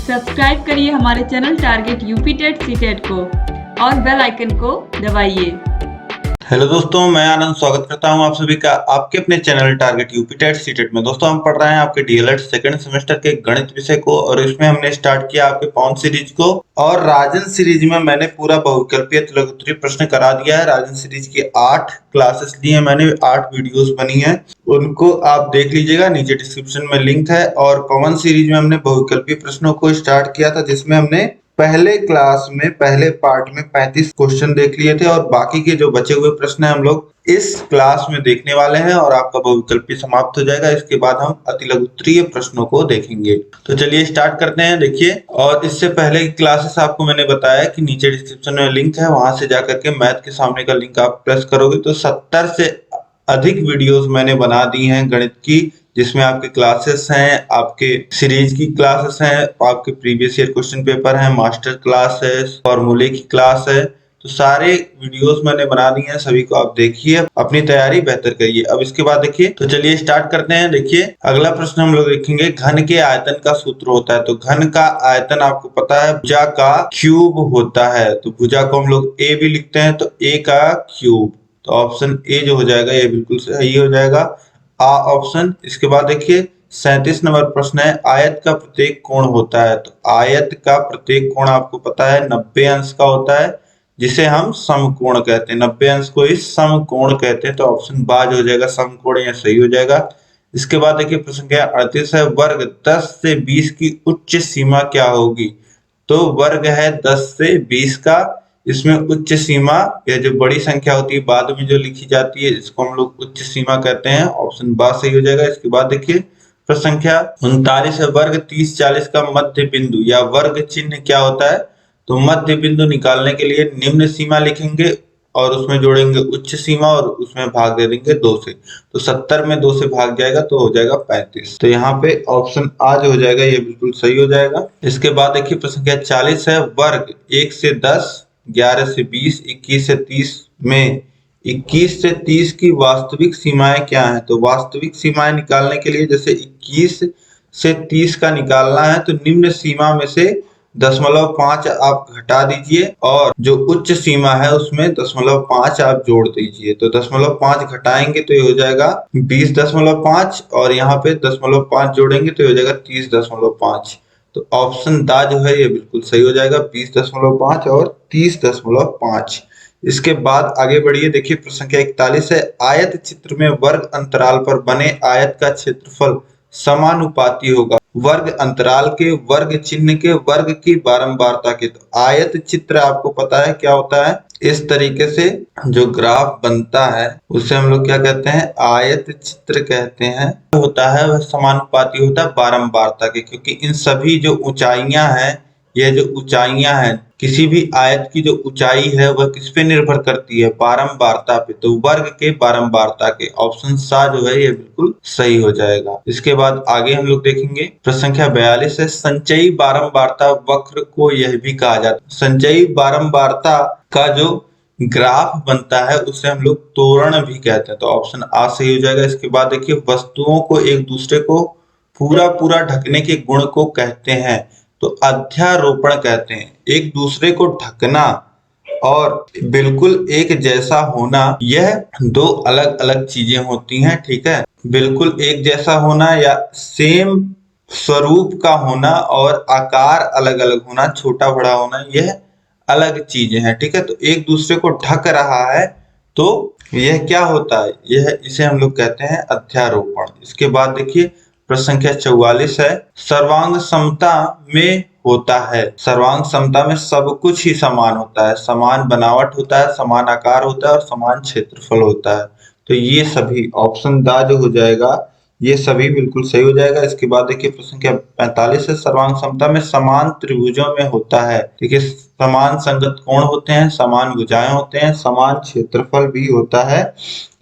Subscribe करिए हमारे channel target UP TET CTET को और बेल आइकन को दबाइए। हेलो दोस्तों, मैं आनंद स्वागत करता हूं आप सभी का आपके अपने channel target UP TET CTET में। दोस्तों, हम पढ़ रहे हैं आपके डीएलएड सेकंड सेमेस्टर के गणित विषय को और इसमें हमने स्टार्ट किया आपके पॉन सीरीज को। और राजन सीरीज में मैंने पूरा बहुविकल्पीय त्रिकोणीय प्रश्न करा दिया है। राजन सीरीज की 8 क्लासेस ली है मैंने, 8 वीडियोस बनी है, उनको आप देख लीजिएगा, नीचे डिस्क्रिप्शन में लिंक है। और पवन सीरीज में हमने बहुविकल्पीय प्रश्नों को स्टार्ट किया था, जिसमें हमने पहले क्लास में पहले पार्ट में 35 क्वेश्चन देख लिए थे और बाकी के जो बचे हुए प्रश्न हैं हम लोग इस क्लास में देखने वाले हैं और आपका बहुविकल्पी समाप्त हो जाएगा। इसके बाद हम अतिलघुत्तरीय प्रश्नों को देखेंगे। तो चलिए स्टार्ट करते हैं। देखिए, और इससे पहले की क्लासेस आपको मैंने बताया कि नीचे डिस्क्रिप्शन में लिंक है, वहां से जाकर के मैथ के सामने का लिंक आप प्रेस करोगे तो 70 से अधिक वीडियोस मैंने बना दी हैं गणित की, जिसमें आपके क्लासेस हैं, आपके सीरीज की क्लासेस हैं, आपके प्रीवियस ईयर क्वेश्चन पेपर हैं, मास्टर क्लास है, फॉर्मूले की क्लास है। तो सारे वीडियोस मैंने बना दी हैं, सभी को आप देखिए, अपनी तैयारी बेहतर करिए। अब इसके बाद देखिए, तो चलिए स्टार्ट करते हैं। देखिए, अगला प्रश्न हम लोग देखेंगे, घन के आयतन का सूत्र होता है। तो घन का आयतन आपको पता है भुजा का क्यूब होता है। तो भुजा को हम लोग ए भी लिखते हैं, तो ए का क्यूब। तो ऑप्शन ए जो हो जाएगा ये बिल्कुल सही हो जाएगा, आ ऑप्शन। इसके बाद देखिए 37 नंबर प्रश्न है, आयत का प्रत्येक कोण होता है। तो आयत का प्रत्येक कोण आपको पता है 90 अंश का होता है, जिसे हम समकोण कहते हैं। 90 अंश को ही समकोण कहते हैं। तो ऑप्शन बाज हो जाएगा, समकोण यह सही हो जाएगा। इसके बाद देखिए प्रश्न क्या 38 है, वर्ग 10 से 20 की उच्च सीमा क्या होगी। तो वर्ग है 10 से 20 का, इसमें उच्च सीमा या जो बड़ी संख्या होती है बाद में जो लिखी जाती है, इसको हम लोग उच्च सीमा कहते हैं। ऑप्शन बा सही हो जाएगा। इसके बाद देखिए प्रश्न संख्या 39 है, वर्ग 30 40 का मध्य बिंदु या वर्ग चिन्ह क्या होता है। तो मध्य बिंदु निकालने के लिए निम्न सीमा लिखेंगे और उसमें जोड़ेंगे उच्च सीमा और उसमें भाग दे देंगे 2 से। तो 70 में 2 से भाग जाएगा तो हो जाएगा 35। तो यहाँ पे ऑप्शन आ जो हो जाएगा ये बिल्कुल सही हो जाएगा। इसके बाद देखिए प्रश्न संख्या 40 है, वर्ग 1 से 10 11 से 20 21 से 30 में 21 से 30 की वास्तविक सीमाएं क्या हैं। तो वास्तविक सीमाएं निकालने के लिए जैसे 21 से 30 का निकालना है तो निम्न सीमा में से 0.5 आप घटा दीजिए और जो उच्च सीमा है उसमें 0.5 आप जोड़ दीजिए। तो 0.5 घटाएंगे तो ये हो जाएगा 20.5 और यहाँ पे 0.5 जोड़ेंगे तो ये हो जाएगा 30.5। तो ऑप्शन दा जो है ये बिल्कुल सही हो जाएगा, 20.5 और 30.5। इसके बाद आगे बढ़िए। देखिए प्रश्न संख्या 41 है, आयत चित्र में वर्ग अंतराल पर बने आयत का क्षेत्रफल समानुपाती होगा वर्ग अंतराल के, वर्ग चिन्ह के, वर्ग की बारंबारता के। तो आयत चित्र आपको पता है क्या होता है, इस तरीके से जो ग्राफ बनता है उसे हम लोग क्या कहते हैं, आयत चित्र कहते हैं। होता है वह समानुपाती होता है बारंबारता के, क्योंकि इन सभी जो ऊंचाइयां हैं, यह जो ऊंचाइयां हैं, किसी भी आयत की जो ऊंचाई है वह किस पे निर्भर करती है, बारंबारता पे। तो वर्ग के बारंबारता के। ऑप्शन सा जो है ये बिल्कुल सही हो जाएगा। इसके बाद आगे हम लोग देखेंगे प्रश्न संख्या 42 है, संचयी बारंबारता वक्र को यह भी कहा जाता है। संचयी बारंबारता का जो ग्राफ बनता है उसे हम लोग त्वरण भी कहते हैं। तो ऑप्शन आ सही हो जाएगा। इसके बाद देखिए वस्तुओं को एक दूसरे को पूरा ढकने के गुण को कहते हैं तो अध्यारोपण कहते हैं। एक दूसरे को ढकना और बिल्कुल एक जैसा होना, यह दो अलग अलग चीजें होती हैं, ठीक है। बिल्कुल एक जैसा होना या सेम स्वरूप का होना और आकार अलग अलग होना, छोटा बड़ा होना, यह अलग चीजें हैं, ठीक है। तो एक दूसरे को ढक रहा है तो यह क्या होता है, यह इसे हम लोग कहते हैं अध्यारोपण। इसके बाद देखिए प्रश्न संख्या 44 है, सर्वांग समता में होता है। सर्वांग समता में सब कुछ ही समान होता है, समान बनावट होता है, समान आकार होता है और समान क्षेत्रफल होता है। तो ये सभी ऑप्शन दा जो हो जाएगा ये सभी बिल्कुल सही हो जाएगा। इसके बाद देखिए प्रश्न संख्या 45 है, सर्वांग समता में समान त्रिभुजों में होता है। देखिए समान संगत कोण होते हैं, समान भुजाएं होते हैं, समान क्षेत्रफल भी होता है।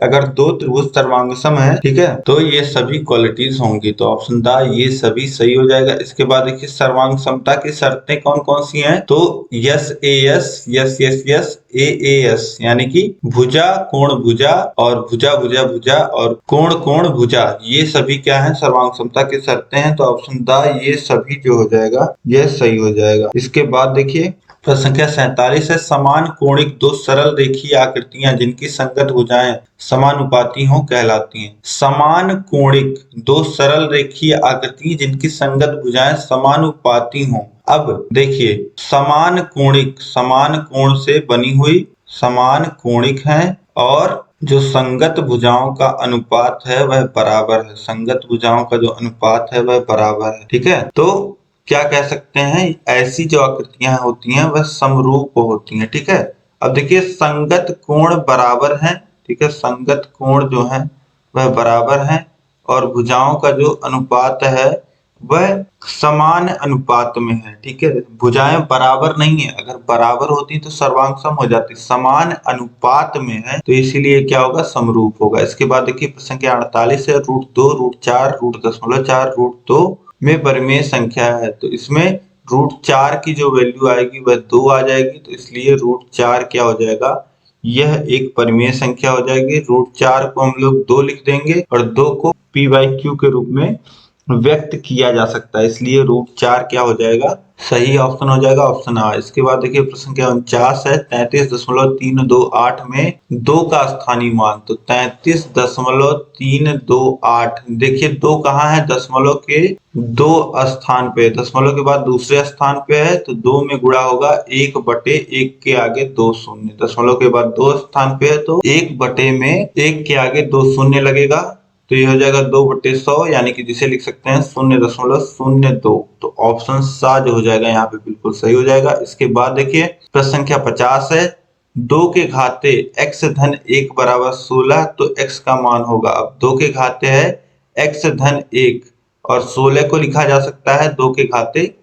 अगर दो त्रिभुज सर्वांगसम है, ठीक है, तो ये सभी क्वालिटीज होंगी। तो ऑप्शन द ये सभी सही हो जाएगा। इसके बाद देखिए सर्वांग समता की शर्तें कौन कौन सी हैं, तो यस ए यस, यस यस यस, ए यस, यानी कि भुजा कोण भुजा और भुजा भुजा भुजा और कोण कोण भुजा, ये सभी क्या है, सर्वांग समता की शर्तें हैं। तो ऑप्शन द ये सभी जो हो जाएगा यह सही हो जाएगा। इसके बाद देखिए प्रश्न संख्या 47 है, समान कोणिक दो सरल रेखीय आकृतियां जिनकी संगत भुजाएं समानुपाती हो कहलाती हैं। समान कोणिक दो सरल रेखीय आकृति जिनकी संगत भुजाएं समानुपाती हो। अब देखिए समान कोणिक समान कोण से बनी हुई समान कोणिक है और जो संगत भुजाओं का अनुपात है वह बराबर है। संगत भुजाओं का जो अनुपात है वह बराबर है, ठीक है। तो क्या कह सकते हैं, ऐसी जो आकृतियां होती हैं वह समरूप होती हैं, ठीक है। अब देखिए संगत कोण बराबर है, ठीक है, संगत कोण जो है वह बराबर है और भुजाओं का जो अनुपात है वह समान अनुपात में है, ठीक है। भुजाएं बराबर नहीं है, अगर बराबर होती तो सर्वांग सम हो जाती, समान अनुपात में है तो इसीलिए क्या होगा, समरूप होगा। इसके बाद देखिए प्रश्न संख्या 48 है, √2 √4 √0.4 √2 में परिमेय संख्या है। तो इसमें √4 की जो वैल्यू आएगी वह 2 आ जाएगी, तो इसलिए √4 क्या हो जाएगा, यह एक परिमेय संख्या हो जाएगी। √4 को हम लोग 2 लिख देंगे और 2 को p/q के रूप में व्यक्त किया जा सकता है, इसलिए √4 क्या हो जाएगा, सही ऑप्शन हो जाएगा, ऑप्शन आ। इसके बाद देखिए प्रश्न संख्या 49 है, 33.328 में 2 का स्थानीय मान। तो 33.328, देखिए 2 कहाँ है, दशमलव के 2 स्थान पे, दशमलव के बाद दूसरे स्थान पे है, तो 2 में गुणा होगा 1/1 के आगे 2 शून्य, दशमलव के बाद 2 स्थान पे है तो 1 में 1 के आगे 2 शून्य लगेगा, तो ये हो जाएगा 2/100, यानी कि जिसे लिख सकते हैं 0.02। तो ऑप्शन सा जो हो जाएगा यहाँ पे बिल्कुल सही हो जाएगा। इसके बाद देखिए प्रश्न संख्या 50 है, 2 के घाते x धन 1 बराबर 16, तो x का मान होगा। अब 2 के घाते है x धन 1 और 16 को लिखा जा सकता है 2 के घाते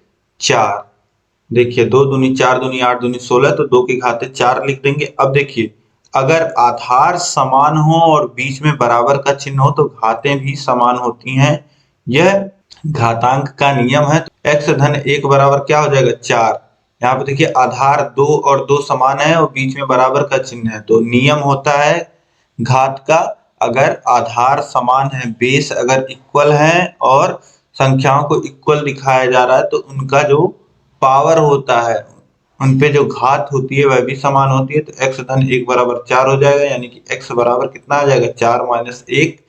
4। देखिए 2 दूनी 4 दूनी 8 दूनी 16, तो 2 के घाते 4 लिख देंगे। अब देखिए अगर आधार समान हो और बीच में बराबर का चिन्ह हो तो घातें भी समान होती हैं, यह घातांक का नियम है। तो x धन 1 बराबर क्या हो जाएगा, 4। यहाँ पे देखिए आधार 2 और 2 समान है और बीच में बराबर का चिन्ह है, तो नियम होता है घात का, अगर आधार समान है, बेस अगर इक्वल है और संख्याओं को इक्वल दिखाया जा रहा है तो उनका जो पावर होता है, उनपे जो घात होती है वह भी समान होती है। तो x धन 1 बराबर 4 हो जाएगा, यानी कि x बराबर कितना आ जाएगा, 4 - 1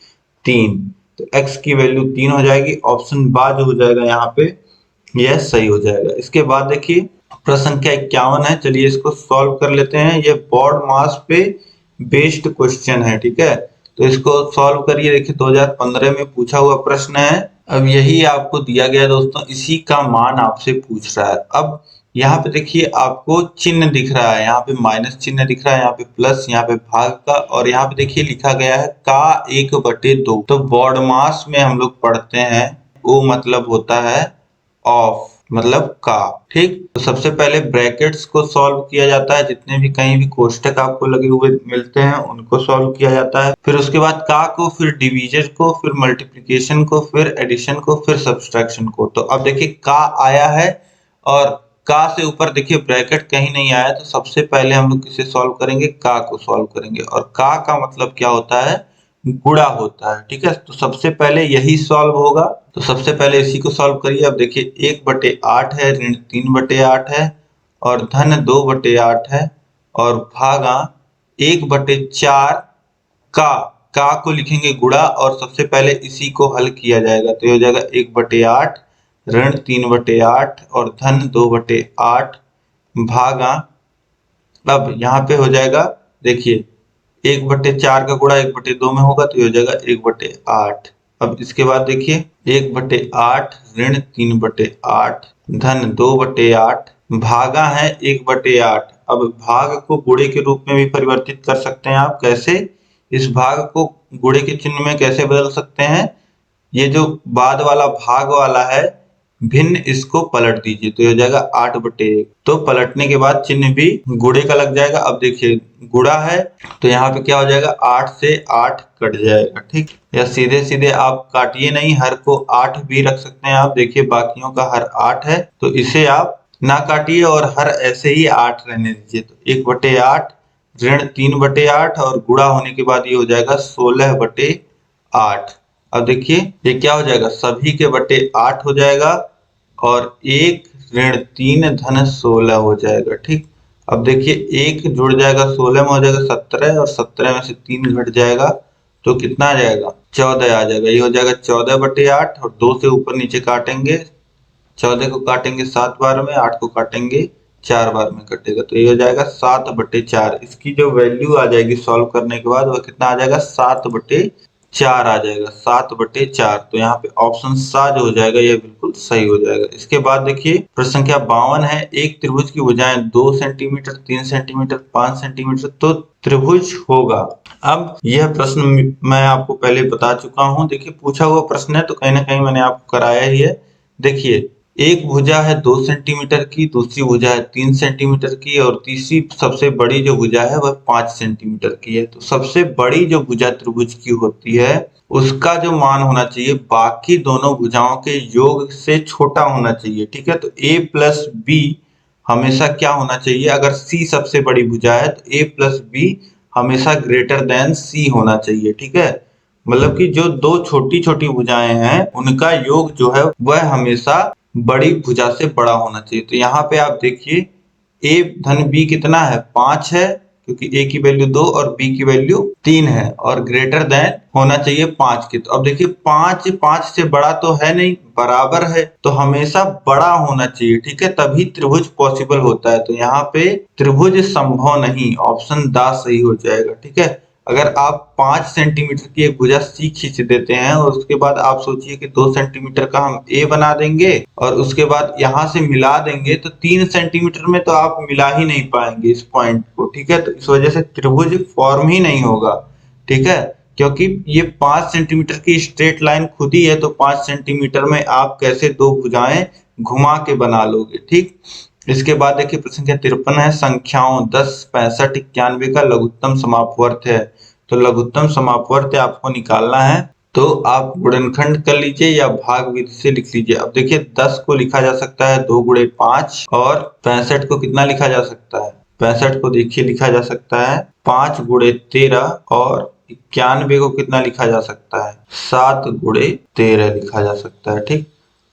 3। तो x की वैल्यू 3 हो जाएगी, ऑप्शन बा जो हो जाएगा यहाँ पे यह सही हो जाएगा। इसके बाद देखिए प्रश्न संख्या 51 है, चलिए इसको सॉल्व कर लेते हैं। ये बोर्ड मास पे बेस्ड क्वेश्चन है, ठीक है, तो इसको सॉल्व करिए। देखिए 2015 में पूछा हुआ प्रश्न है, अब यही आपको दिया गया दोस्तों, इसी का मान आपसे पूछ रहा है। अब यहाँ पे देखिए आपको चिन्ह दिख रहा है, यहाँ पे माइनस चिन्ह दिख रहा है, यहाँ पे प्लस, यहाँ पे भाग का, और यहाँ पे देखिए लिखा गया है का 1/2। तो बोर्ड मास में हम लोग पढ़ते हैं ओ मतलब होता है ऑफ, मतलब का, ठीक। तो सबसे पहले ब्रैकेट्स को सॉल्व किया जाता है, जितने भी कहीं भी कोष्टक आपको लगे हुए मिलते हैं उनको सॉल्व किया जाता है। फिर उसके बाद का को, फिर डिवीजन को, फिर मल्टीप्लिकेशन को, फिर एडिशन को, फिर सब्सट्रैक्शन को। तो अब देखिए का आया है और का से ऊपर देखिए ब्रैकेट कहीं नहीं आया, तो सबसे पहले हम लोग किसे सॉल्व करेंगे, का को सॉल्व करेंगे। और का मतलब क्या होता है, गुणा होता है, ठीक है। तो सबसे पहले यही सॉल्व होगा, तो सबसे पहले इसी को सॉल्व करिए। अब देखिए 1/8 है, ऋण 3/8 है और धन 2/8 है और भागा 1/4। का को लिखेंगे गुणा और सबसे पहले इसी को हल किया जाएगा, तो ये हो जाएगा 1/8 ऋण 3/8 और धन 2/8 भागा, अब यहाँ पे हो जाएगा देखिए 1/4 का गुणा 1/2 में होगा, तो ये हो जाएगा 1/8। अब इसके बाद देखिए 1/8 ऋण 3/8 धन 2/8 भागा है 1/8। अब भाग को गुणे के रूप में भी परिवर्तित कर सकते हैं आप, कैसे, इस भाग को गुणे के चिन्ह में कैसे बदल सकते हैं, ये जो बाद वाला भाग वाला है भिन्न इसको पलट दीजिए, तो ये हो जाएगा 8/1। तो पलटने के बाद चिन्ह भी गुणे का लग जाएगा। अब देखिए गुणा है तो यहाँ पे क्या हो जाएगा, 8 से 8 कट जाएगा, ठीक। या सीधे सीधे आप काटिए नहीं, हर को 8 भी रख सकते हैं आप। देखिए बाकियों का हर 8 है, तो इसे आप ना काटिए और हर ऐसे ही 8 रहने दीजिए। तो 1/8 ऋण 3/8 और गुणा होने के बाद ये हो जाएगा 16/8। अब देखिए ये क्या हो जाएगा, सभी के बटे 8 हो जाएगा और 1 ऋण 3 धन 16 हो जाएगा, ठीक। अब देखिए 1 जुड़ जाएगा 16 में, हो जाएगा 17 और 17 में से 3 घट जाएगा तो कितना आ जाएगा, 14 आ जाएगा। ये हो जाएगा 14/8 और 2 से ऊपर नीचे काटेंगे, 14 को काटेंगे 7 बार में, 8 को काटेंगे 4 बार में कटेगा, तो ये हो जाएगा 7/4। इसकी जो वैल्यू आ जाएगी सॉल्व करने के बाद वह कितना आ जाएगा, 7/4 आ जाएगा, 7/4। तो यहाँ पे ऑप्शन सा जो हो जाएगा ये बिल्कुल सही हो जाएगा। इसके बाद देखिए प्रश्न संख्या 52 है। एक त्रिभुज की भुजाएं 2 सेंटीमीटर, 3 सेंटीमीटर, 5 सेंटीमीटर तो त्रिभुज होगा। अब यह प्रश्न मैं आपको पहले बता चुका हूँ। देखिए पूछा हुआ प्रश्न है तो कहीं ना कहीं मैंने आपको कराया ही है। देखिए एक भुजा है 2 सेंटीमीटर की, दूसरी भुजा है 3 सेंटीमीटर की और तीसरी सबसे बड़ी जो भुजा है वह 5 सेंटीमीटर की है। तो सबसे बड़ी जो भुजा त्रिभुज की होती है उसका जो मान होना चाहिए बाकी दोनों भुजाओं के योग से छोटा होना चाहिए, ठीक है। तो a प्लस बी हमेशा क्या होना चाहिए, अगर c सबसे बड़ी भुजा है तो a प्लस बी हमेशा ग्रेटर देन c होना चाहिए, ठीक है। मतलब कि जो दो छोटी छोटी भुजाएं हैं उनका योग जो है वह हमेशा बड़ी भुजा से बड़ा होना चाहिए। तो यहाँ पे आप देखिए a धन b कितना है, 5 है, क्योंकि a की वैल्यू 2 और b की वैल्यू 3 है और ग्रेटर देन होना चाहिए 5 के। तो अब देखिए 5 से बड़ा तो है नहीं, बराबर है, तो हमेशा बड़ा होना चाहिए, ठीक है, तभी त्रिभुज पॉसिबल होता है। तो यहाँ पे त्रिभुज संभव नहीं, ऑप्शन द सही हो जाएगा, ठीक है। अगर आप 5 सेंटीमीटर की एक भुजा सी खींच देते हैं और उसके बाद आप सोचिए कि 2 सेंटीमीटर का हम ए बना देंगे और उसके बाद यहाँ से मिला देंगे तो 3 सेंटीमीटर में तो आप मिला ही नहीं पाएंगे इस पॉइंट को, ठीक है। तो इस वजह से त्रिभुज फॉर्म ही नहीं होगा, ठीक है, क्योंकि ये 5 सेंटीमीटर की स्ट्रेट लाइन खुद ही है। तो 5 सेंटीमीटर में आप कैसे दो भुजाएं घुमा के बना लोगे, ठीक। इसके बाद देखिए प्रश्न संख्या 53 है। संख्याओं 10, 65, 91 का लघुत्तम समापवर्त है। तो लघुत्तम समापवर्त आपको निकालना है तो आप गुणनखंड कर लीजिए या भाग विधि से लिख लीजिए। अब देखिए 10 को लिखा जा सकता है 2 गुणे 5 और 65 को कितना लिखा जा सकता है, 65 को देखिए लिखा जा सकता है 5 गुणे 13 और 91 को कितना लिखा जा सकता है, 7 गुणे 13 लिखा जा सकता है, ठीक।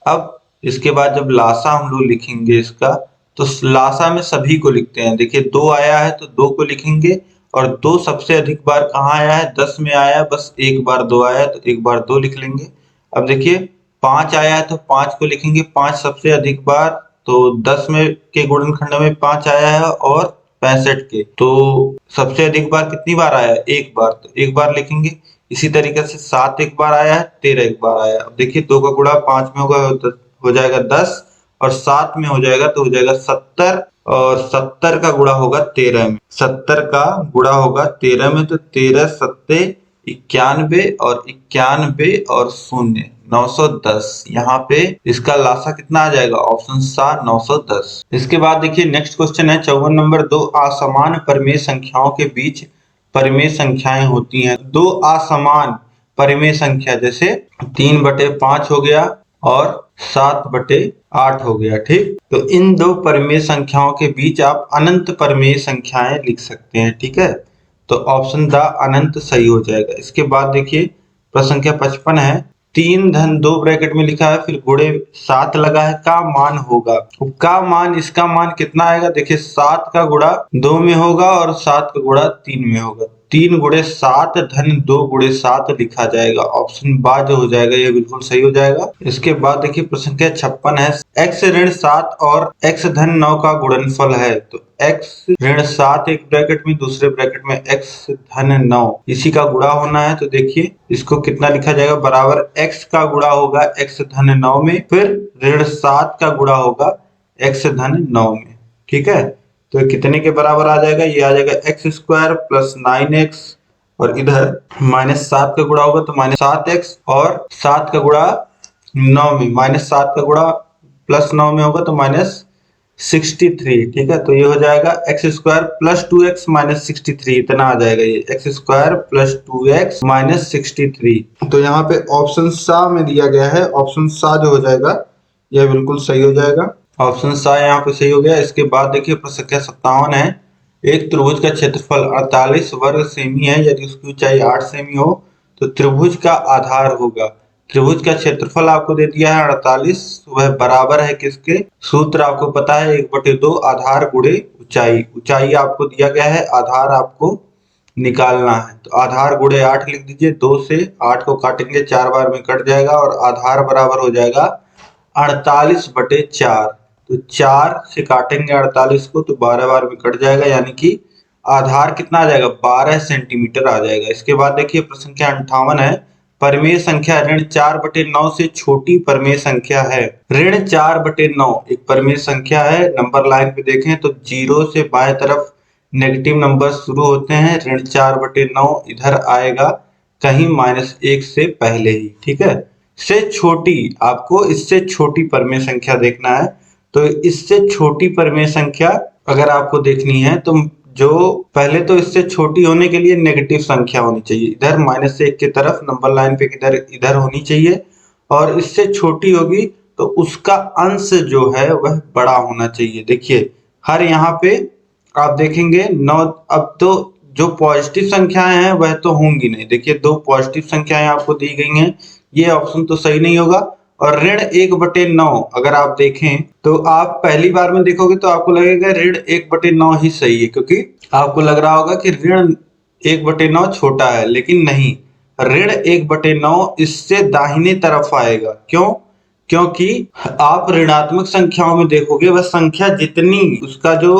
अब इसके बाद जब लासा हम लोग लिखेंगे इसका, तो लासा में सभी को लिखते हैं। देखिए 2 आया है तो 2 को लिखेंगे और 2 सबसे अधिक बार कहाँ आया है, 10 में आया है, बस एक बार 2 आया है तो एक बार 2 लिख लेंगे। अब देखिए 5 आया है तो 5 को लिखेंगे 5 सबसे अधिक बार, तो 10 में के गुणनखंड में 5 आया है और 65 के, तो सबसे अधिक बार कितनी बार आया है, एक बार, तो एक बार लिखेंगे। इसी तरीके से 7 एक बार आया है, 13 एक बार आया है। अब देखिए 2 का गुणा 5 में होगा, हो जाएगा 10 और 7 में हो जाएगा तो हो जाएगा 70 और 70 का गुणा होगा 13 में, 70 का गुणा होगा 13 में, तो 13 सत्ते 91 और 91 और 0 910। यहाँ पे इसका लासा कितना आ जाएगा, ऑप्शन सा 910। इसके बाद देखिए नेक्स्ट क्वेश्चन है 54 नंबर। दो असमान परिमेय संख्याओं के बीच परिमेय संख्याएं होती हैं। दो असमान परिमेय संख्या जैसे 3/5 हो गया और 7/8 हो गया, ठीक। तो इन दो परिमेय संख्याओं के बीच आप अनंत परिमेय संख्याएं लिख सकते हैं, ठीक है। तो ऑप्शन द अनंत सही हो जाएगा। इसके बाद देखिए प्रश्न संख्या 55 है। 3 धन 2 ब्रैकेट में लिखा है, फिर गुणे 7 लगा है, का मान होगा। का मान, इसका मान कितना आएगा, देखिए 7 का गुणा 2 में होगा और 7 का गुणा 3 में होगा। 3 गुणे 7 धन 2 गुणे 7 लिखा जाएगा, ऑप्शन बा जो हो जाएगा ये बिल्कुल सही हो जाएगा। इसके बाद देखिए प्रश्न संख्या 56 है। x ऋण 7 और x धन 9 का गुणनफल है। तो x ऋण 7 एक ब्रैकेट में, दूसरे ब्रैकेट में x धन 9, इसी का गुणा होना है। तो देखिए इसको कितना लिखा जाएगा, बराबर x का गुणा होगा x धन 9 में, फिर ऋण 7 का गुणा होगा x धन 9 में, ठीक है। तो कितने के बराबर आ जाएगा, ये आ जाएगा x² प्लस 9x और इधर -7 का गुणा होगा तो -7x और 7 का गुणा 9 में, -7 का गुणा +9 में होगा तो -63, ठीक है। तो ये हो जाएगा x² + 2x - 63, इतना आ जाएगा ये x² + 2x - 63। तो यहाँ पे ऑप्शन सा में दिया गया है, ऑप्शन सा जो हो जाएगा यह बिल्कुल सही हो जाएगा। ऑप्शन सा यहाँ पे सही हो गया। इसके बाद देखिए प्रश्न संख्या 57 है। एक त्रिभुज का क्षेत्रफल 48 वर्ग सेमी है, यदि उसकी ऊंचाई 8 सेमी हो तो त्रिभुज का आधार होगा। त्रिभुज का क्षेत्रफल आपको दे दिया है 48, वह बराबर है किसके? सूत्र आपको पता है 1/2 आधार गुणे ऊंचाई। ऊंचाई आपको दिया गया है, आधार आपको निकालना है। तो आधार गुणे 8 लिख दीजिए। 2 से 8 को काटेंगे 4 बार में कट जाएगा और आधार बराबर हो जाएगा 48/4। तो 4 से काटेंगे 48 को तो 12 बार में कट जाएगा, यानी कि आधार कितना आ जाएगा? 12 सेंटीमीटर आ जाएगा। इसके बाद देखिए प्रश्न संख्या 58 है। परिमेय संख्या ऋण 4/9 से छोटी परिमेय संख्या है। ऋण 4/9 एक परिमेय संख्या है। नंबर लाइन पे देखें तो 0 से बाएं तरफ नेगेटिव नंबर शुरू होते हैं। ऋण 4/9 इधर आएगा कहीं -1 से पहले ही, ठीक है। से छोटी, आपको इससे छोटी परिमेय संख्या देखना है। तो इससे छोटी परिमेय संख्या अगर आपको देखनी है तो जो पहले तो इससे छोटी होने के लिए नेगेटिव संख्या होनी चाहिए, इधर -1 की तरफ नंबर लाइन पे इधर होनी चाहिए, और इससे छोटी होगी तो उसका अंश जो है वह बड़ा होना चाहिए। देखिए हर यहाँ पे आप देखेंगे 9। अब तो जो पॉजिटिव संख्याएं हैं वह तो होंगी नहीं। देखिए 2 पॉजिटिव संख्याएं आपको दी गई हैं, ये ऑप्शन तो सही नहीं होगा। और ऋण 1/9 अगर आप देखें तो आप पहली बार में देखोगे तो आपको लगेगा ऋण 1/9 ही सही है, क्योंकि आपको लग रहा होगा कि ऋण 1/9 छोटा है, लेकिन नहीं, ऋण 1/9 इससे दाहिने तरफ आएगा। क्यों? क्योंकि आप ऋणात्मक संख्याओं में देखोगे वह संख्या जितनी, उसका जो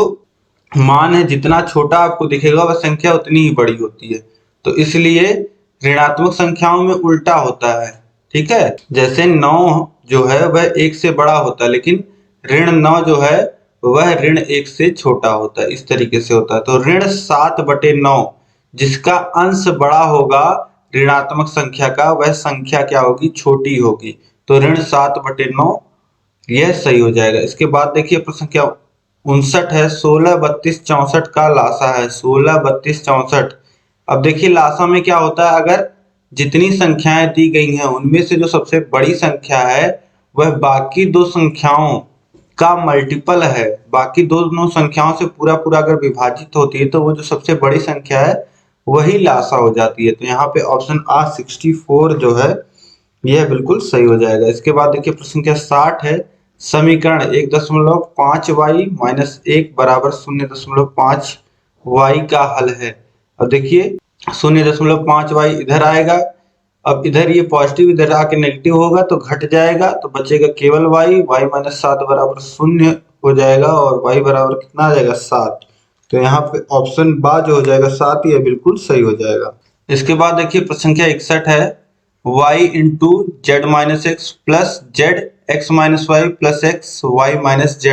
मान है जितना छोटा आपको दिखेगा वह संख्या उतनी ही बड़ी होती है। तो इसलिए ऋणात्मक संख्याओं में उल्टा होता है, ठीक है। जैसे 9 जो है वह 1 से बड़ा होता है, लेकिन ऋण 9 जो है वह ऋण 1 से छोटा होता है, इस तरीके से होता है। तो ऋण 7/9 जिसका अंश बड़ा होगा ऋणात्मक संख्या का, वह संख्या क्या होगी? छोटी होगी। तो ऋण 7/9 यह सही हो जाएगा। इसके बाद देखिए प्रश्न संख्या 59 है। 16, 32, 64 का लासा है। 16, 32, 64। अब देखिए लासा में क्या होता है, अगर जितनी संख्याएं दी गई हैं उनमें से जो सबसे बड़ी संख्या है वह बाकी दो संख्याओं का मल्टीपल है। बाकी दोनों संख्याओं से पूरा अगर विभाजित होती है तो वो जो सबसे बड़ी संख्या है वही लासा हो जाती है। तो यहाँ पे ऑप्शन आ 64 जो है यह बिल्कुल सही हो जाएगा। इसके बाद देखिए प्रश्न संख्या 60 है। समीकरण 1.5y - 1 = 0.5y का हल है। अब देखिए 0.5y इधर आएगा, अब इधर ये पॉजिटिव इधर आके नेगेटिव होगा तो घट जाएगा, तो बचेगा केवल y। y - 7 = 0 हो जाएगा और y बराबर कितना आ जाएगा? 7। तो यहाँ पे ऑप्शन बा जो हो जाएगा 7, यह बिल्कुल सही हो जाएगा। इसके बाद देखिए प्रश्न संख्या 61 है। y × z - x plus z x - y plus x y - z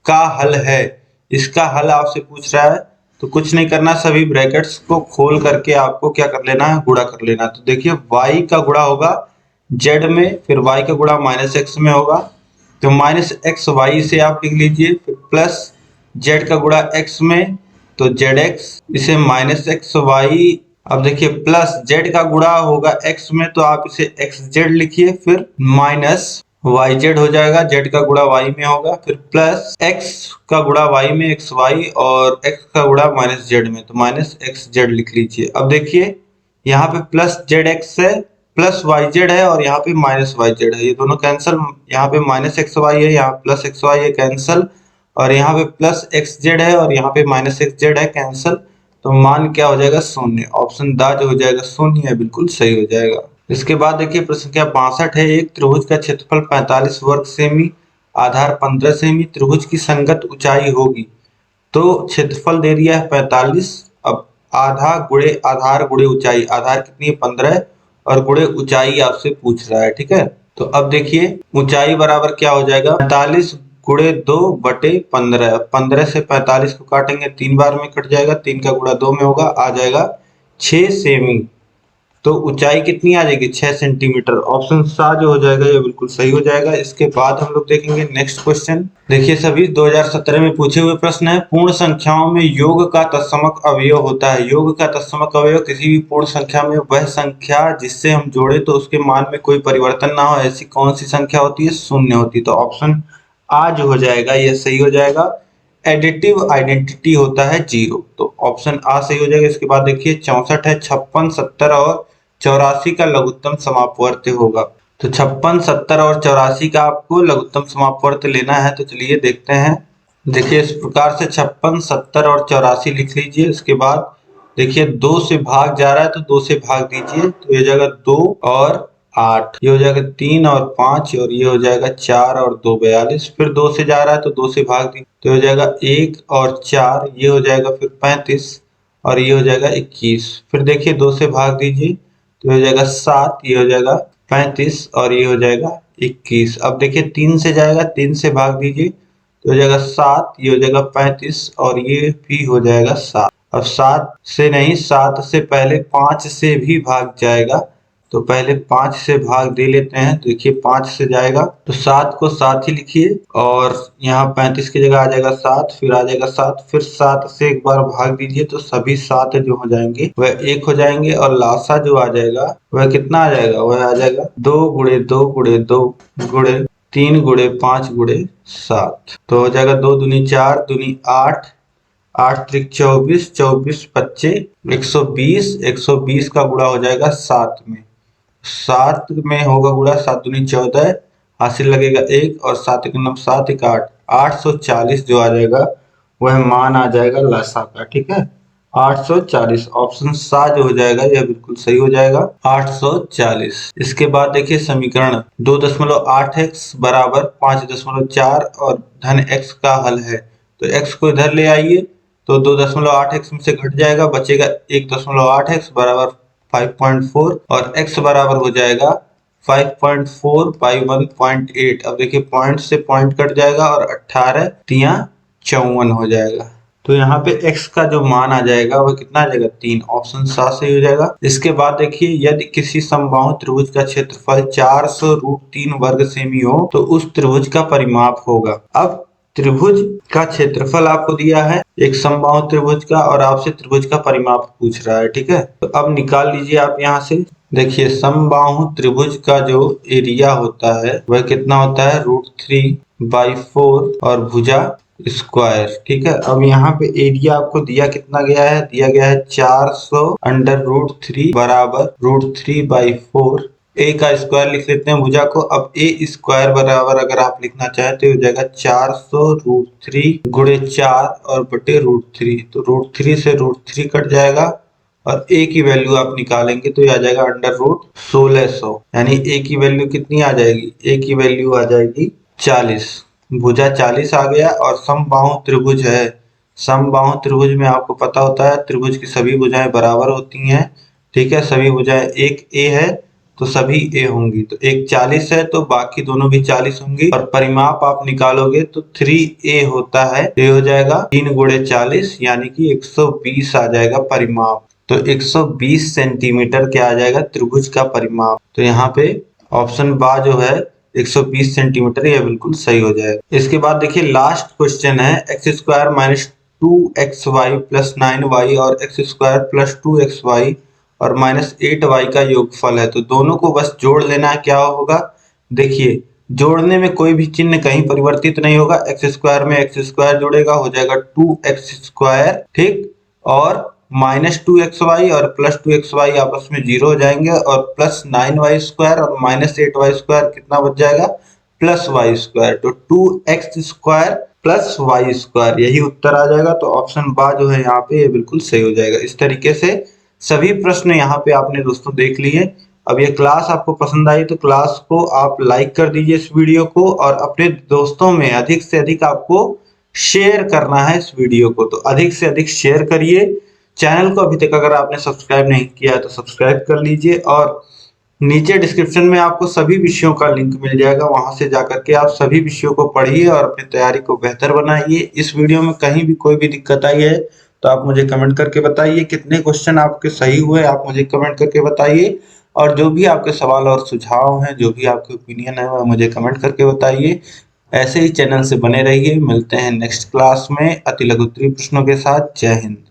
का हल है। इसका हल आपसे पूछ रहा है तो कुछ नहीं करना, सभी ब्रैकेट्स को खोल करके आपको क्या कर लेना है? गुणा कर लेना है। तो देखिए y का गुणा होगा z में, फिर y का गुणा -x में होगा, तो -xy से आप लिख लीजिए, फिर प्लस z का गुणा x में तो zx, इसे -xy। अब देखिए प्लस z का गुणा होगा x में तो आप इसे xz लिखिए, फिर -yz हो जाएगा, z का गुणा y में होगा, फिर प्लस x का गुणा y में xy और x का गुणा -z में, तो -xz लिख लीजिए। अब देखिए यहाँ पे प्लस zx है, प्लस yz है और यहाँ पे -yz है, ये दोनों कैंसल। यहाँ पे -xy है, यहाँ प्लस xy है, कैंसल। और यहाँ पे प्लस xz है और यहाँ पे -xz है, कैंसल। तो मान क्या हो जाएगा? 0। ऑप्शन दा जो हो जाएगा 0 है, बिल्कुल सही हो जाएगा। इसके बाद देखिए प्रश्न संख्या 62 है। एक त्रिभुज का क्षेत्रफल 45 वर्ग सेमी, आधार 15 सेमी, त्रिभुज की संगत ऊंचाई होगी। तो क्षेत्रफल दे दिया है 45, अब आधा गुणे आधार गुणे ऊंचाई, आधार कितनी है? 15, और गुणे ऊंचाई आपसे पूछ रहा है, ठीक है। तो अब देखिए ऊंचाई बराबर क्या हो जाएगा? 45 गुणे 2/15। 15 से 45 को काटेंगे 3 बार में कट जाएगा, 3 का गुणा 2 में होगा, आ जाएगा 6 सेमी। तो ऊंचाई कितनी आ जाएगी 6 सेंटीमीटर। ऑप्शन सा जो हो जाएगा ये बिल्कुल सही हो जाएगा। इसके बाद हम लोग देखेंगे नेक्स्ट क्वेश्चन। देखिए सभी 2017 में पूछे हुए प्रश्न है। पूर्ण संख्याओं में योग का तत्समक अवयव होता है। योग का तत्समक अवयव किसी भी पूर्ण संख्या में वह संख्या जिससे हम जोड़े तो उसके मान में कोई परिवर्तन ना हो, ऐसी कौन सी संख्या होती है? शून्य होती है। तो ऑप्शन आ जो हो जाएगा ये सही हो जाएगा। एडिटिव आइडेंटिटी होता है 0, तो ऑप्शन आ सही हो जाएगा। इसके बाद देखिए 64 है। 56, 70 और 84 का लघुत्तम समापवर्त होगा। तो 56, 70 और 84 का आपको लघुत्तम समापवर्त लेना है। तो चलिए देखते हैं। देखिए इस प्रकार से 56, 70 और 84 लिख लीजिए। इसके बाद देखिए 2 से भाग जा रहा है तो 2 से भाग दीजिए, तो ये जाएगा 2 और 8, ये हो जाएगा 3 और 5, और ये हो जाएगा 4 और 2 42। फिर 2 से जा रहा है तो 2 से भाग दी, तो हो जाएगा 1 और 4, ये हो जाएगा फिर 35, और ये हो जाएगा 21। फिर देखिए 2 से भाग दीजिए तो हो जाएगा 7, ये हो जाएगा 35, और ये हो जाएगा 21। अब देखिए 3 से जाएगा, 3 से भाग दीजिए तो हो जाएगा 7, ये हो जाएगा 35, और ये भी हो जाएगा 7। अब 7 से नहीं, 7 से पहले 5 से भी भाग जाएगा, तो पहले 5 से भाग दे लेते हैं। तो देखिए 5 से जाएगा तो 7 को 7 ही लिखिए, और यहाँ 35 की जगह आ जाएगा 7, फिर आ जाएगा 7, फिर 7 से एक बार भाग दीजिए तो सभी 7 जो हो जाएंगे वह 1 हो जाएंगे, और लासा जो आ जाएगा वह कितना आ जाएगा? वह आ जाएगा 2 गुणे 2 गुणे 2 गुणे 3 गुणे 5 गुणे 7। तो हो जाएगा 2 दूनी 4 दूनी 8, 8 त्रिक 24, 24 पच्चे 120, 120 का गुणा हो जाएगा 7 में। 7 में होगा गुणा, 7 दूनी 14, हासिल लगेगा 1, और 7 एक 9 7 एक 8, 840 जो आ जाएगा वह मान आ जाएगा लासा का। ठीक है, 840 ऑप्शन सा जो हो जाएगा यह बिल्कुल सही हो जाएगा, 840। इसके बाद देखिए समीकरण 2.8x बराबर 5.4 और धन x का हल है। तो x को इधर ले आइए तो 2.8x में से घट जाएगा, बचेगा 1.8x बराबर 5.4, और x बराबर हो जाएगा 5.4 बाई 1.8। अब देखिए पॉइंट से पॉइंट कट जाएगा और 18 तिया 54 हो जाएगा। तो यहाँ पे x का जो मान आ जाएगा वह कितना आ जाएगा? 3, ऑप्शन 7 सही हो जाएगा। इसके बाद देखिए यदि किसी समबाहु त्रिभुज का क्षेत्रफल 400√3 वर्ग सेमी हो तो उस त्रिभुज का परिमाप होगा। अब त्रिभुज का क्षेत्रफल आपको दिया है एक समबाहु त्रिभुज का, और आपसे त्रिभुज का परिमाप पूछ रहा है। ठीक है, तो अब निकाल लीजिए आप यहाँ से। देखिए समबाहु त्रिभुज का जो एरिया होता है वह कितना होता है? √3/4 और भुजा स्क्वायर। ठीक है, अब यहाँ पे एरिया आपको दिया कितना गया है? दिया गया है 400√3 बराबर √3/4। ए का स्क्वायर लिख लेते हैं भुजा को। अब ए स्क्वायर बराबर अगर आप लिखना चाहें तो हो जाएगा 400√3 गुणे 4 और बटे √3। तो √3 से √3 कट जाएगा, और ए की वैल्यू आप निकालेंगे तो ये आ जाएगा √1600। यानी ए की वैल्यू कितनी आ जाएगी? ए की वैल्यू आ जाएगी 40। भुजा 40 आ गया, और समबाहु त्रिभुज है। समबाहु त्रिभुज में आपको पता होता है त्रिभुज की सभी भुजाएं बराबर होती हैं। ठीक है, सभी भुजाएं एक ए है तो सभी ए होंगी, तो एक 40 है तो बाकी दोनों भी 40 होंगी, और परिमाप आप निकालोगे तो 3a होता है। ये हो जाएगा 3 गुणे 40 यानी कि 120 आ जाएगा परिमाप। तो 120 सेंटीमीटर क्या आ जाएगा? त्रिभुज का परिमाप। तो यहाँ पे ऑप्शन बा जो है 120 सेंटीमीटर, यह बिल्कुल सही हो जाएगा। इसके बाद देखिए लास्ट क्वेश्चन है x² - 2xy + 9y और x² + 2xy और -8y का योगफल है। तो दोनों को बस जोड़ लेना है। क्या होगा? देखिए जोड़ने में कोई भी चिन्ह कहीं परिवर्तित नहीं होगा। x² में x² जोड़ेगा, हो जाएगा 2x²। ठीक, और -2xy और +2xy आपस में 0 हो जाएंगे, और +9y² और -8y² कितना बच जाएगा? +y²। तो 2x² + y², यही उत्तर आ जाएगा। तो ऑप्शन बा जो है यहाँ पे ये बिल्कुल सही हो जाएगा। इस तरीके से सभी प्रश्न यहाँ पे आपने दोस्तों देख लिए। अब ये क्लास आपको पसंद आई तो क्लास को आप लाइक कर दीजिए इस वीडियो को, और अपने दोस्तों में अधिक से अधिक आपको शेयर करना है इस वीडियो को। तो अधिक से अधिक शेयर करिए। चैनल को अभी तक अगर आपने सब्सक्राइब नहीं किया है तो सब्सक्राइब कर लीजिए, और नीचे डिस्क्रिप्शन में आपको सभी विषयों का लिंक मिल जाएगा, वहां से जाकर के आप सभी विषयों को पढ़िए और अपनी तैयारी को बेहतर बनाइए। इस वीडियो में कहीं भी कोई भी दिक्कत आई है तो आप मुझे कमेंट करके बताइए कितने क्वेश्चन आपके सही हुए, आप मुझे कमेंट करके बताइए। और जो भी आपके सवाल और सुझाव हैं, जो भी आपके ओपिनियन है, वह मुझे कमेंट करके बताइए। ऐसे ही चैनल से बने रहिए। मिलते हैं नेक्स्ट क्लास में अति लघु उत्तरीय प्रश्नों के साथ। जय हिंद।